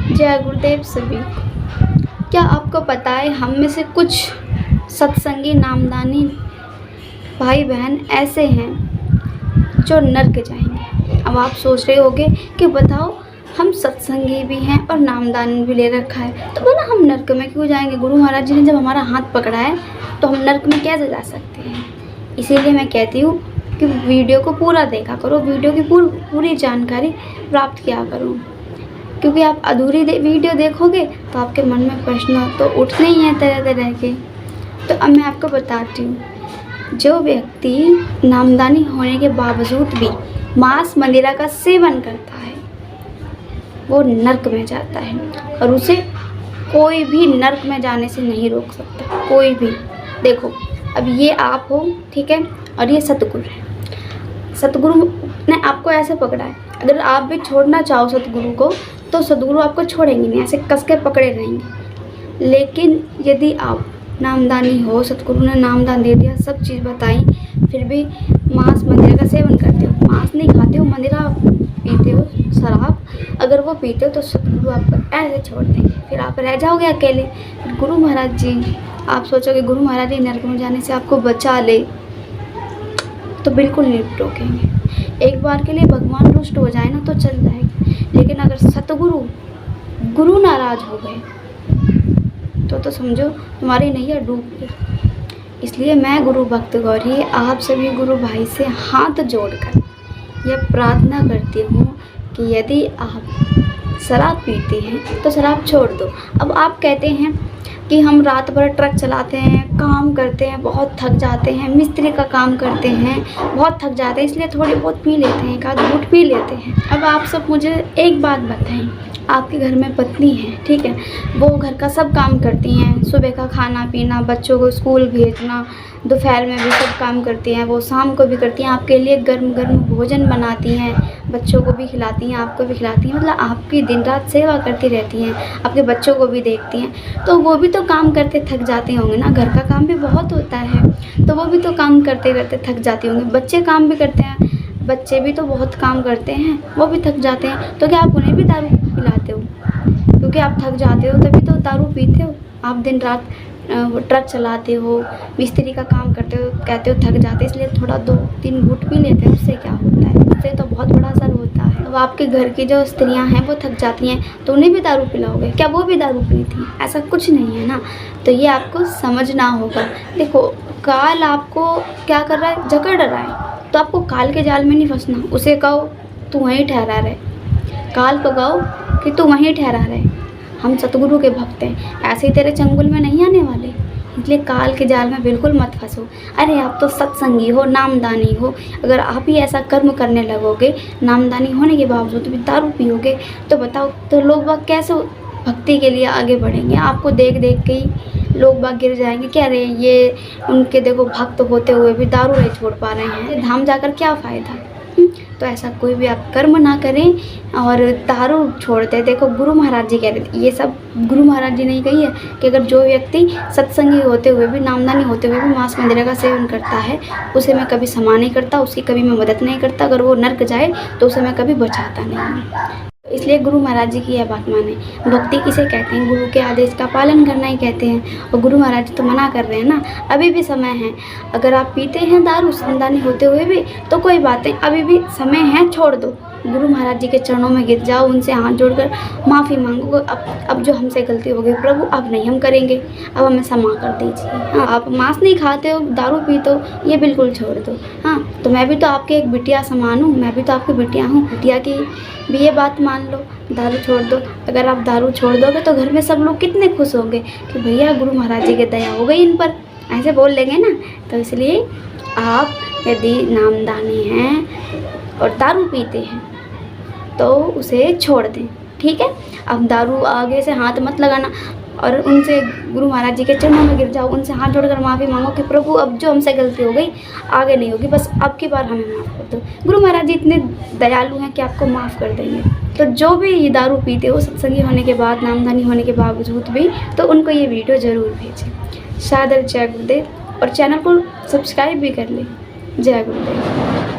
जय गुरुदेव सभी को। क्या आपको पता है हम में से कुछ सत्संगी नामदानी भाई बहन ऐसे हैं जो नर्क जाएंगे। अब आप सोच रहे होंगे कि बताओ हम सत्संगी भी हैं और नामदान भी ले रखा है तो बोला हम नर्क में क्यों जाएंगे। गुरु महाराज जी ने जब हमारा हाथ पकड़ा है तो हम नर्क में कैसे जा सकते हैं। इसीलिए मैं कहती हूँ कि वीडियो को पूरा देखा करो, वीडियो की पूरी जानकारी प्राप्त किया करो, क्योंकि आप अधूरी वीडियो देखोगे तो आपके मन में प्रश्न तो उठने ही हैं तरह तरह के। तो अब मैं आपको बताती हूँ, जो व्यक्ति नामदानी होने के बावजूद भी मांस मदिरा का सेवन करता है वो नर्क में जाता है और उसे कोई भी नर्क में जाने से नहीं रोक सकता, कोई भी। देखो अब ये आप हो, ठीक है, और ये सतगुरु है। सतगुरु ने आपको ऐसे पकड़ा है, अगर आप भी छोड़ना चाहो सतगुरु को तो सतगुरु आपको छोड़ेंगे नहीं, ऐसे कस के पकड़े रहेंगे। लेकिन यदि आप नामदानी हो, सतगुरु ने नामदान दे दिया, सब चीज़ बताई, फिर भी मांस मदिरा का सेवन करते हो, मांस नहीं खाते हो, मदिरा पीते हो, शराब अगर वो पीते हो तो सतगुरु आपको ऐसे छोड़ देंगे, फिर आप रह जाओगे अकेले। फिर गुरु महाराज जी, आप सोचोगे गुरु महाराज जी नर्क में जाने से आपको बचा ले, तो बिल्कुल नहीं रोकेंगे। एक बार के लिए भगवान रुष्ट हो जाए ना तो चल जाएगा, लेकिन अगर सतगुरु गुरु नाराज हो गए तो समझो तुम्हारी नैया डूब गई। इसलिए मैं गुरु भक्त गौरी आप सभी गुरु भाई से हाथ जोड़कर यह प्रार्थना करती हूँ कि यदि आप शराब पीते हैं तो शराब छोड़ दो। अब आप कहते हैं कि हम रात भर ट्रक चलाते हैं, काम करते हैं, बहुत थक जाते हैं, मिस्त्री का काम करते हैं, बहुत थक जाते हैं, इसलिए थोड़ी बहुत पी लेते हैं, एक आध घूंट पी लेते हैं। अब आप सब मुझे एक बात बताएं, आपके घर में पत्नी है, ठीक है, वो घर का सब काम करती हैं, सुबह का खाना पीना, बच्चों को स्कूल भेजना, दोपहर में भी सब काम करती हैं, वो शाम को भी करती हैं, आपके लिए गर्म गर्म भोजन बनाती हैं, बच्चों को भी खिलाती हैं, आपको भी खिलाती हैं, मतलब आपकी दिन रात सेवा करती रहती हैं, आपके बच्चों को भी देखती हैं। तो वो भी तो काम करते थक जाते होंगे ना, घर का काम भी बहुत होता है, तो वो भी तो काम करते करते थक जाते होंगे। बच्चे काम भी करते हैं, बच्चे भी तो बहुत काम करते हैं, वो भी थक जाते हैं, तो क्या आप उन्हें भी दारू पिलाते हो? क्योंकि आप थक जाते हो तभी तो दारू पीते हो। आप दिन रात ट्रक चलाते हो, मिस्त्री का काम करते हो, कहते हो थक जाते इसलिए थोड़ा 2-3 घूंट पी लेते हैं, उससे क्या होता है? उससे तो बहुत बड़ा असर होता है। अब आपके घर की जो स्त्रियां हैं वो थक जाती हैं तो उन्हें भी दारू पिलाओगे? क्या वो भी दारू पी थी? ऐसा कुछ नहीं है ना, तो ये आपको समझना होगा। देखो काल आपको क्या कर रहा है, जकड़ रहा है, तो आपको काल के जाल में नहीं फंसना। उसे कहो तू वहीं ठहरा रहे, काल को कहो कि तू वहीं ठहरा रहे, हम सतगुरु के भक्त हैं, ऐसे ही तेरे चंगुल में नहीं आने वाले, इसलिए काल के जाल में बिल्कुल मत फंसो। अरे आप तो सत्संगी हो, नामदानी हो, अगर आप ही ऐसा कर्म करने लगोगे, नामदानी होने के बावजूद भी दारू पियोगे, तो बताओ तो लोग बाग कैसे भक्ति के लिए आगे बढ़ेंगे? आपको देख देख के ही लोग बाग गिर जाएंगे, कह रहे हैं ये उनके देखो भक्त होते हुए भी दारू नहीं छोड़ पा रहे हैं, धाम जाकर क्या फ़ायदा। तो ऐसा कोई भी आप कर्म ना करें और दारू छोड़ दें। देखो गुरु महाराज जी कह रहे थे, ये सब गुरु महाराज जी ने ही कही है कि अगर जो व्यक्ति सत्संगी होते हुए भी, नामदानी होते हुए भी मांस मदिरा का सेवन करता है, उसे मैं कभी क्षमा नहीं करता, उसकी कभी मैं मदद नहीं करता, अगर वो नर्क जाए तो उसे मैं कभी बचाता नहीं। इसलिए गुरु महाराज जी की यह बात माने। भक्ति किसे कहते हैं? गुरु के आदेश का पालन करना ही कहते हैं, और गुरु महाराज जी तो मना कर रहे हैं ना। अभी भी समय है, अगर आप पीते हैं दारू नामदानी होते हुए भी तो कोई बात नहीं, अभी भी समय है, छोड़ दो। गुरु महाराज जी के चरणों में गिर जाओ, उनसे हाथ जोड़कर माफ़ी मांगो। अब जो हमसे गलती हो गई प्रभु, अब नहीं हम करेंगे, अब हमें क्षमा कर दीजिए। हाँ, आप मांस नहीं खाते हो, दारू पीते हो, ये बिल्कुल छोड़ दो। हाँ, तो मैं भी तो आपकी एक बिटिया समान हूँ, मैं भी तो आपकी बिटिया हूँ, बिटिया की भी ये बात मान लो, दारू छोड़ दो। अगर आप दारू छोड़ दोगे तो घर में सब लोग कितने खुश होंगे कि भैया गुरु महाराज जी की दया हो गई इन पर, ऐसे बोल लेंगे ना। तो इसलिए आप यदि नामदानी हैं और दारू पीते हैं तो उसे छोड़ दें, ठीक है। अब दारू आगे से हाथ मत लगाना और उनसे गुरु महाराज जी के चरणों में गिर जाओ, उनसे हाथ जोड़कर माफ़ी मांगो कि प्रभु अब जो हमसे गलती हो गई आगे नहीं होगी, बस अब की बार हमें माफ़ कर दो। गुरु महाराज जी इतने दयालु हैं कि आपको माफ़ कर देंगे। तो जो भी ये दारू पीते हो सत्संगी होने के बाद, नामदानी होने के बावजूद भी, तो उनको ये वीडियो ज़रूर भेजें। सादर जय गुरुदेव, और चैनल को सब्सक्राइब भी कर लें। जय गुरुदेव।